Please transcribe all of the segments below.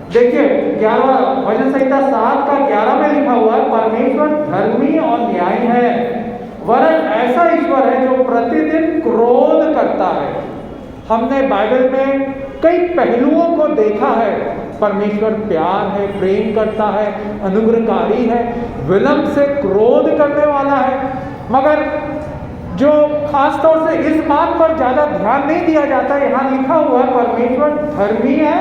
देखिए 11 भजन संहिता 7 का 11 में लिखा हुआ है, परमेश्वर धर्मी और न्यायी है, वरन ऐसा ईश्वर है जो प्रतिदिन क्रोध करता है। हमने बाइबल में कई पहलुओं को देखा है। परमेश्वर प्यार है, प्रेम करता है, अनुग्रहकारी है, विलंब से क्रोध करने वाला है। मगर जो खास तौर से इस बात पर ज्यादा ध्यान नहीं दिया जाता, यहाँ लिखा हुआ है परमेश्वर धर्मी है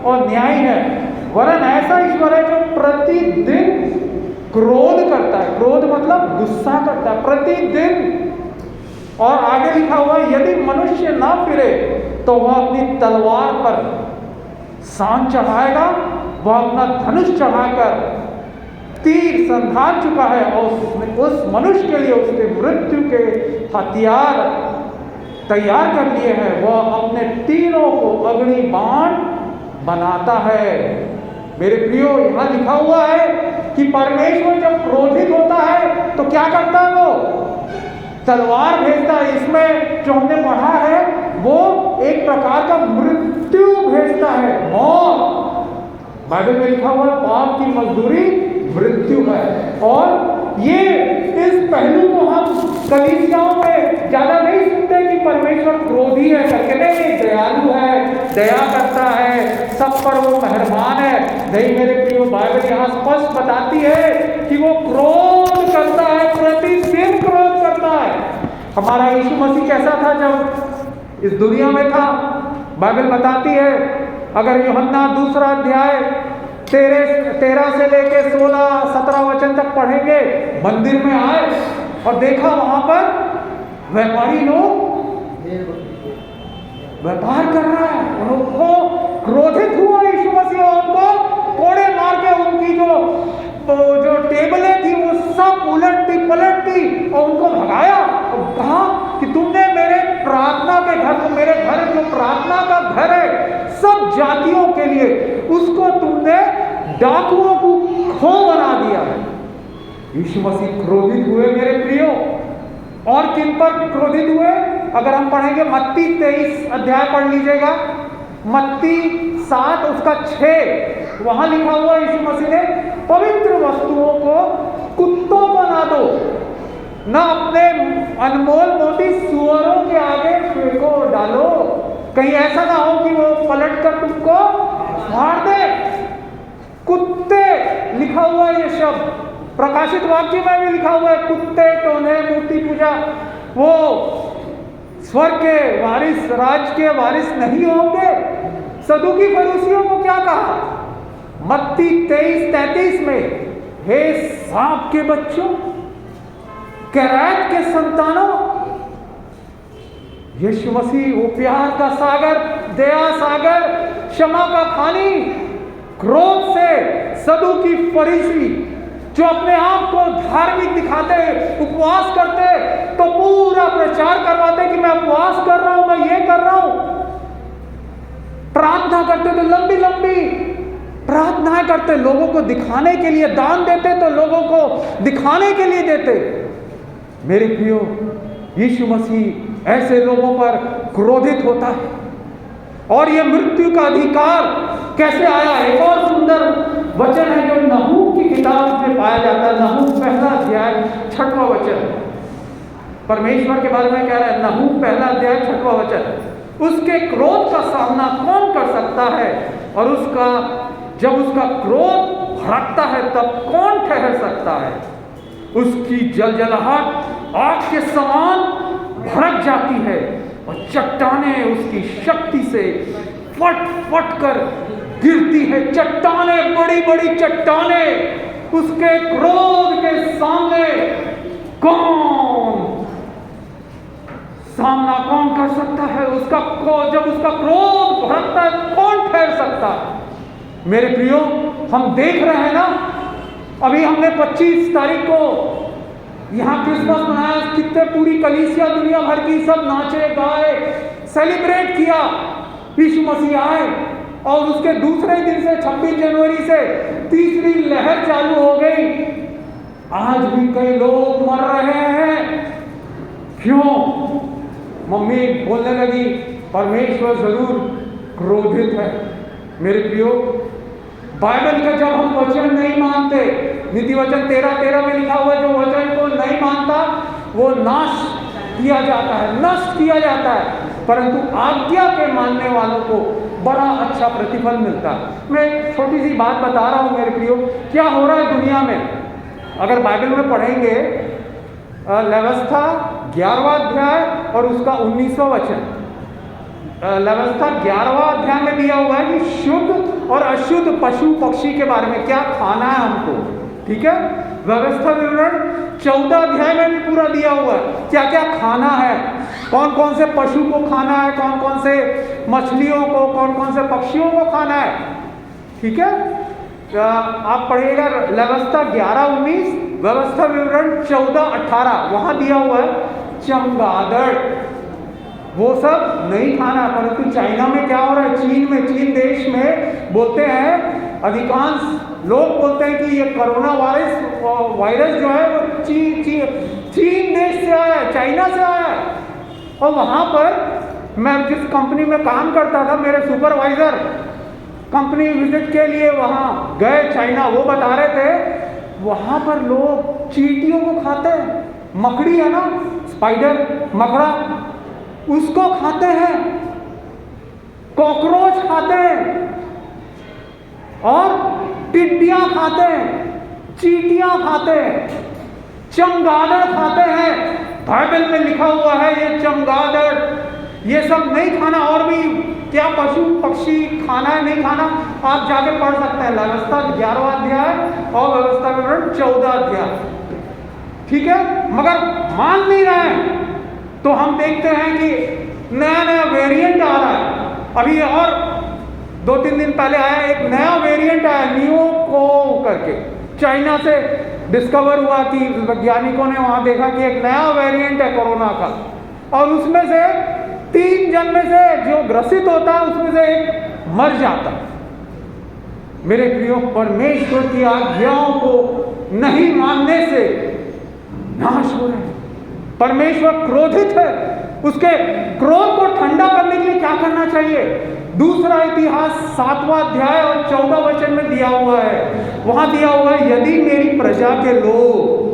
और न्यायी है, वरन ऐसा ईश्वर है जो प्रतिदिन क्रोध करता है। क्रोध मतलब गुस्सा करता है प्रतिदिन। और आगे लिखा हुआ है, यदि मनुष्य ना फिरे तो वह अपनी तलवार पर सांड चढ़ाएगा, वह अपना धनुष चढ़ाकर तीर संधार चुका है और उस मनुष्य के लिए उसके मृत्यु के हथियार तैयार कर लिए हैं। वह अपने तीरों को अग्नि बाण बनाता है। मेरे प्रियो, यहाँ लिखा हुआ है कि परमेश्वर जब क्रोधित होता है तो क्या करता है? वो तलवार भेजता है। इसमें जो हमने पढ़ा है वो एक प्रकार का मृत्यु भेजता है, मौत। बाइबल में लिखा हुआ है पाप की मजदूरी मृत्यु है। और ये इस पहलू को हम कलीसियाओं में ज्यादा नहीं सुनते कि परमेश्वर क्रोधी है करके। नहीं, दयालु है, दया करता है, सब पर वो मेहरबान है। नहीं मेरे प्रियो, बाइबल यहाँ स्पष्ट बताती है कि वो क्रोध करता है, प्रतिदिन क्रोध करता है। हमारा यीशु मसीह कैसा था जब इस दुनिया में था? बाइबल बताती है, अगर यूहन्ना 2 अध्याय 13 से लेके 16-17 वचन तक पढ़ेंगे, मंदिर में आए और देखा वहां पर व्यापारी लोग व्यापार कर रहा है। उनको क्रोधित हुआ यीशु मसीह, उनको कोड़े मार के उनकी जो टेबलें थी वो सब उलट दी और उनको भगाया और कहा कि तुमने मेरे प्रार्थना के घर को, मेरे घर जो प्रार्थना का घर है सब जातियों के लिए, उसको तुमने डाकुओं को खो बना दिया है। यीशु मसीह क्रोधित हुए मेरे प्रियो। और किन पर क्रोधित हुए? अगर हम पढ़ेंगे मत्ती 23 अध्याय पढ़ लीजिएगा, मत्ती 7 उसका 6, वहां लिखा हुआ यीशु मसीह ने पवित्र वस्तुओं को कुत्तों को ना दो, ना अपने अनमोल मोती सुअरों के आगे फेंको डालो, कहीं ऐसा ना हो कि वो पलट कर तुमको मार दे। कुत्ते लिखा हुआ ये शब्द प्रकाशित वाक्य में भी लिखा हुआ है, कुत्ते टोने मूर्ति पूजा वो स्वर्ग के वारिस, राज के वारिस नहीं होंगे। सदूकी फरीसियों को क्या कहा? मत्ती 23:33 में, हे सांप के बच्चों, कैरात के संतानों। यीशु मसीह वो प्यार का सागर, दया सागर, क्षमा का खानी, क्रोध से सदूकी फरीसी जो अपने आप को धार्मिक दिखाते, उपवास करते तो पूरा प्रचार करवाते कि मैं उपवास कर रहा हूं, मैं ये कर रहा हूं। प्रार्थना करते तो लंबी लंबी प्रार्थनाएं करते, लोगों को दिखाने के लिए, दान देते तो लोगों को दिखाने के लिए देते। मेरे प्रियो, यीशु मसीह ऐसे लोगों पर क्रोधित होता है। और ये मृत्यु का अधिकार कैसे आया? एक और सुंदर वचन है जो नहूम की किताब में पाया जाता है। नहूम 1 अध्याय 6वां वचन, परमेश्वर के बारे में कह रहा है। नहूम 1 अध्याय 6वां वचन, उसके क्रोध का सामना कौन कर सकता है, और जब उसका क्रोध भड़कता है तब कौन ठहर सकता है? उसकी जलजलाहट आग के समान भड़क जाती है और चट्टानें उसकी शक्ति से फट फट कर गिरती है। चट्टानें, बड़ी बड़ी चट्टानें उसके क्रोध के सामने सामना कौन कर सकता है? जब उसका क्रोध भड़कता है कौन ठहर सकता है? मेरे प्रियो, हम देख रहे हैं ना, अभी हमने 25 तारीख को यहाँ क्रिसमस मनाया, कितने पूरी कलीसिया दुनिया भर की सब नाचे गाए, सेलिब्रेट किया। यीशु मसीह आए और उसके दूसरे दिन से 26 जनवरी से तीसरी लहर चालू हो गई। आज भी कई लोग मर रहे हैं। क्यों? मम्मी बोलने लगी परमेश्वर जरूर क्रोधित है। मेरे प्रियो, बाइबल का जब हम वचन नहीं मानते, नीति वचन 13:13 में लिखा हुआ, जो वचन को नहीं मानता वो नाश किया जाता है, नष्ट किया जाता है, परंतु आज्ञा के मानने वालों को बड़ा अच्छा प्रतिफल मिलता है। मैं एक छोटी सी बात बता रहा हूं मेरे प्रियो, क्या हो रहा है दुनिया में। अगर बाइबल में पढ़ेंगे व्यवस्था 11वां अध्याय और उसका 19वां वचन, व्यवस्था 11वां अध्याय में दिया हुआ है कि शुद्ध और अशुद्ध पशु पक्षी के बारे में क्या खाना है हमको, ठीक है। व्यवस्था विवरण 14 अध्याय में भी पूरा दिया हुआ है क्या क्या खाना है, कौन कौन से पशु को खाना है, कौन कौन से मछलियों को, कौन कौन से पक्षियों को खाना है, ठीक है। आप पढ़िएगा व्यवस्था 11-19, व्यवस्था विवरण 14-18, वहां दिया हुआ है चमगादड़ वो सब नहीं खाना। परंतु चाइना में क्या हो रहा है, चीन देश में बोलते हैं, अधिकांश लोग बोलते हैं कि ये कोरोना वायरस जो है वो चीन देश से आया है, चाइना से आया है। और वहां पर मैं जिस कंपनी में काम करता था, मेरे सुपरवाइजर कंपनी विजिट के लिए वहां गए चाइना, वो बता रहे थे वहां पर लोग चींटियों को खाते हैं, मकड़ी है ना, स्पाइडर, मकड़ा, उसको खाते हैं, कॉकरोच खाते हैं और टिड्डियां खाते हैं, चींटियां खाते हैं, चमगादड़ खाते हैं। बाइबल में लिखा हुआ है ये चमगादड़ ये सब नहीं खाना। और भी क्या पशु पक्षी खाना है नहीं खाना, आप जाके पढ़ सकते हैं, व्यवस्था 11वां अध्याय और व्यवस्था विवरण 14 अध्याय, ठीक है। मगर मान नहीं रहे तो हम देखते हैं कि नया नया वेरिएंट आ रहा है। अभी और 2-3 दिन पहले आया एक नया वेरिएंट आया, नियोको करके, चाइना से डिस्कवर हुआ कि वैज्ञानिकों ने वहां देखा कि एक नया वेरिएंट है कोरोना का, और उसमें से 3 जन में से जो ग्रसित होता है उसमें से एक मर जाता है। मेरे प्रियो, परमेश्वर की आज्ञाओं को नहीं मानने से नाश हो रहे हैं। परमेश्वर क्रोधित है, उसके क्रोध को ठंडा करने के लिए क्या करना चाहिए। दूसरा इतिहास 7वां अध्याय और 14 वचन में दिया हुआ है, वहां दिया हुआ है, यदि मेरी प्रजा के लोग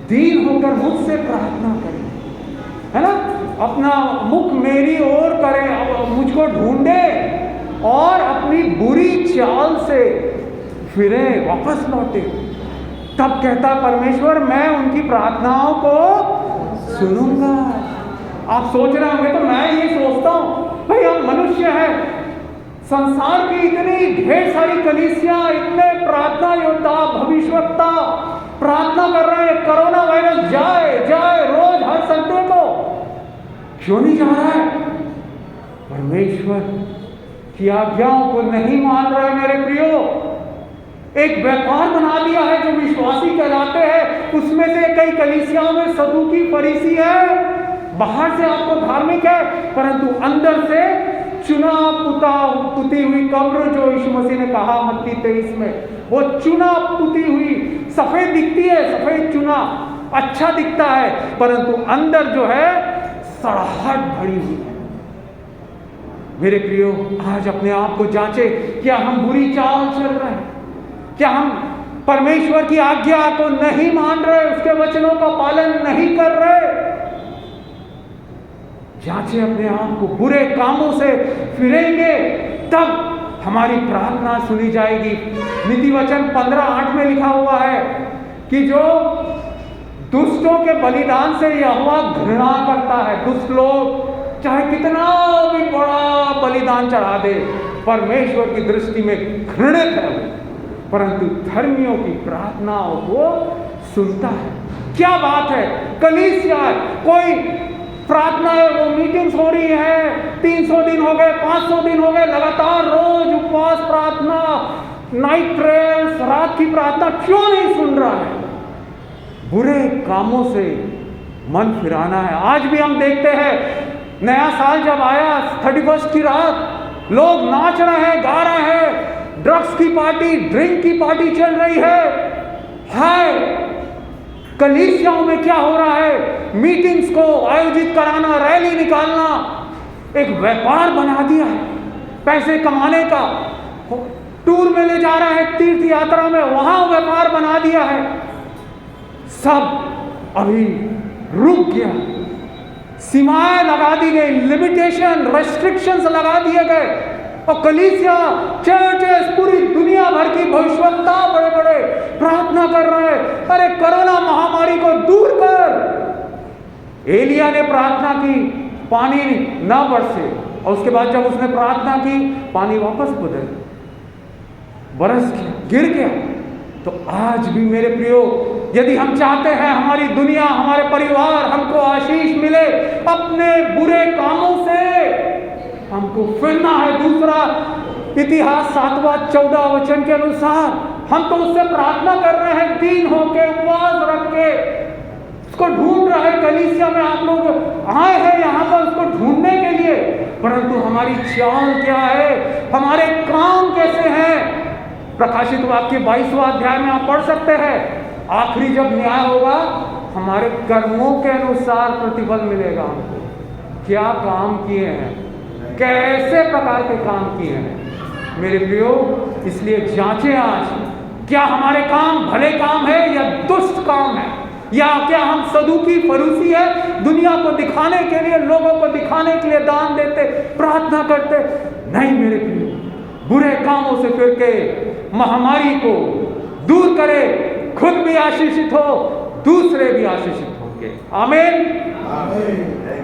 दीन होकर मुझसे प्रार्थना करें, है ना, अपना मुख मेरी ओर करें, मुझको ढूंढे और अपनी बुरी चाल से फिरे, वापस लौटे, तब कहता परमेश्वर मैं उनकी प्रार्थनाओं को सुनूंगा। आप सोच रहे होंगे, तो मैं ये सोचता हूं भाई हम मनुष्य हैं, संसार की इतनी ढेर सारी कलीसियां, इतने प्रार्थना योद्धा, भविष्यवक्ता प्रार्थना कर रहे हैं कोरोना वायरस जाए जाए, रोज हर संडे को, क्यों नहीं जा रहा है। परमेश्वर की आज्ञाओं को नहीं मान रहे मेरे प्रियो। एक व्यापार बना दिया है, जो विश्वासी कहलाते हैं उसमें से कई कलीसियाओं में सदूकी फरीसी है, बाहर से आपको धार्मिक है परंतु अंदर से चुना पुती हुई कब्र, जो यीशु मसीह ने कहा मत्ती 23 में, वो चुना पुती हुई सफेद दिखती है, सफेद चुना अच्छा दिखता है, परंतु अंदर जो है सड़ाहट भरी हुई है। मेरे प्रियो, आज अपने आप को जांचे, क्या हम बुरी चाल चल रहे हैं, क्या हम परमेश्वर की आज्ञा को नहीं मान रहे, उसके वचनों का पालन नहीं कर रहे। जांचे अपने आप को, बुरे कामों से फिरेंगे तब हमारी प्रार्थना सुनी जाएगी। नीति वचन 15:8 में लिखा हुआ है कि जो दुष्टों के बलिदान से यहोवा घृणा करता है, दुष्ट लोग चाहे कितना भी बड़ा बलिदान चढ़ा दे, परमेश्वर की दृष्टि में घृणित है, परंतु धर्मियों की प्रार्थनाओं को सुनता है। क्या बात है, कलीसिया कोई प्रार्थना है, वो मीटिंग्स हो रही है, 300 दिन हो गए, 500 दिन हो गए, लगातार रोज उपवास प्रार्थना, नाइट प्रेयर्स, रात की प्रार्थना, क्यों नहीं सुन रहा है। बुरे कामों से मन फिराना है। आज भी हम देखते हैं, नया साल जब आया, 31 की रात लोग नाच रहे हैं, गा रहे हैं, ड्रग्स की पार्टी, ड्रिंक की पार्टी चल रही है। कलीसियाओं में क्या हो रहा है, मीटिंग्स को आयोजित कराना, रैली निकालना एक व्यापार बना दिया है, पैसे कमाने का। टूर तीर्थ यात्रा में वहां व्यापार बना दिया है, सब अभी रुक गया। सीमाएं लगा दी गई, लिमिटेशन, रेस्ट्रिक्शंस लगा दिए गए, और कलीसिया, चर्चेस, पूरी दुनिया भर की भविष्यवक्ता बड़े बड़े प्रार्थना कर रहे हैं, अरे कोरोना महामारी को दूर कर। एलिया ने प्रार्थना की, पानी ना बरसे, और उसके बाद जब उसने प्रार्थना की, पानी वापस बरस गया, गिर गया। तो आज भी मेरे प्रियो, यदि हम चाहते हैं हमारी दुनिया, हमारे परिवार हमको आशीष मिले, अपने बुरे कामों से हमको फिरना है। दूसरा इतिहास 7:14 के अनुसार हम तो उससे प्रार्थना कर रहे हैं, दीन होके, उपवास रख के उसको ढूंढ रहे हैं। कलीसिया में आप लोग आए हैं यहाँ पर उसको ढूंढने के लिए, परंतु हमारी चाल क्या है, हमारे काम कैसे हैं? प्रकाशित वाक्य 22वां अध्याय में आप पढ़ सकते हैं, आखिरी जब न्याय होगा, हमारे कर्मों के अनुसार प्रतिफल मिलेगा हमको। क्या काम किए हैं, कैसे प्रकार के काम किए हैं मेरे प्रियो। इसलिए जांचें आज, क्या हमारे काम भले काम है या दुष्ट काम है, या क्या हम सदूकी फरूसी है, दुनिया को दिखाने के लिए, लोगों को दिखाने के लिए दान देते, प्रार्थना करते? नहीं मेरे प्रियो, बुरे कामों से फिर के महामारी को दूर करे, खुद भी आशीषित हो, दूसरे भी आशीषित होंगे। आमीन।